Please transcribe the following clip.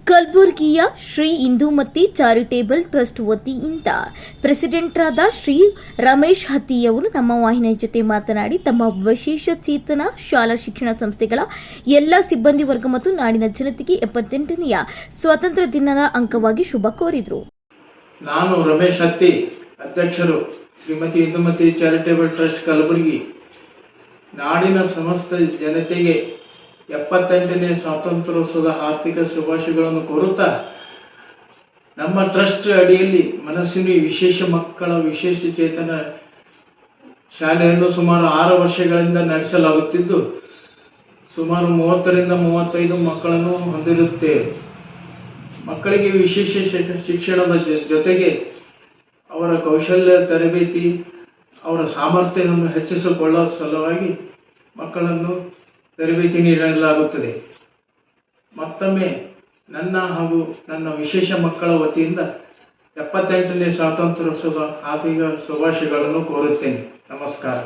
ಕಲಬುರಗಿಯ Shri Indumati charitable trust ವತಿಯಿಂದ ಪ್ರೆಸಿಡೆಂಟರಾದ ಶ್ರೀ ರಮೇಶ್ ಹತ್ತಿಯವರು ನಮ್ಮ ವಾಹಿನಿಯ ಜೊತೆ ಮಾತನಾಡಿ ತಮ್ಮ ವಿಶೇಷ ಚೇತನ ಶಾಲಾ ಶಿಕ್ಷಣ ಸಂಸ್ಥೆಗಳ ಎಲ್ಲ ಸಿಬ್ಬಂದಿ ವರ್ಗ ಮತ್ತು ನಾಡಿನ ಜನತೆಗೆ 78ನೆಯ ಸ್ವಾತಂತ್ರ್ಯ ದಿನದ ಅಂಗವಾಗಿ ಶುಭ ಕೋರಿದರು. ನಾನು ರಮೇಶ್ ಹತ್ತಿ, ಅಧ್ಯಕ್ಷರು ಶ್ರೀಮತಿ ಇಂದುಮತಿ ಚಾರಿಟೇಬಲ್ ಟ್ರಸ್ಟ್ ಕಲಬುರಗಿ. ನಾಡಿನ ಸಮಸ್ತ ಜನತೆಗೆ 78ನೇ ಸ್ವಾತಂತ್ರ್ಯೋತ್ಸವದ ಆರ್ಥಿಕ ಶುಭಾಶಯಗಳನ್ನು ಕೋರುತ್ತಾ, ನಮ್ಮ ಟ್ರಸ್ಟ್ ಅಡಿಯಲ್ಲಿ ಮನಸ್ಸಿನ ವಿಶೇಷ ಮಕ್ಕಳ ವಿಶೇಷ ಚೇತನ ಶಾಲೆಯನ್ನು ಸುಮಾರು 6 ವರ್ಷಗಳಿಂದ ನಡೆಸಲಾಗುತ್ತಿದ್ದು, ಸುಮಾರು 30ರಿಂದ 35 ಮಕ್ಕಳನ್ನು ಹೊಂದಿರುತ್ತೇವೆ. ಮಕ್ಕಳಿಗೆ ವಿಶೇಷ ಶಿಕ್ಷಣದ ಜೊತೆಗೆ ಅವರ ಕೌಶಲ್ಯ ತರಬೇತಿ, ಅವರ ಸಾಮರ್ಥ್ಯವನ್ನು ಹೆಚ್ಚಿಸಿಕೊಳ್ಳುವ ಸಲುವಾಗಿ ಮಕ್ಕಳನ್ನು ತರಬೇತಿ ನೀಡಲಾಗುತ್ತದೆ. ಮತ್ತೊಮ್ಮೆ ನನ್ನ ಹಾಗೂ ನನ್ನ ವಿಶೇಷ ಮಕ್ಕಳ ವತಿಯಿಂದ 78ನೇ ಸ್ವಾತಂತ್ರ್ಯೋತ್ಸವದ ಆರ್ಥಿಕ ಶುಭಾಶಯಗಳನ್ನು ಕೋರುತ್ತೇನೆ. ನಮಸ್ಕಾರ.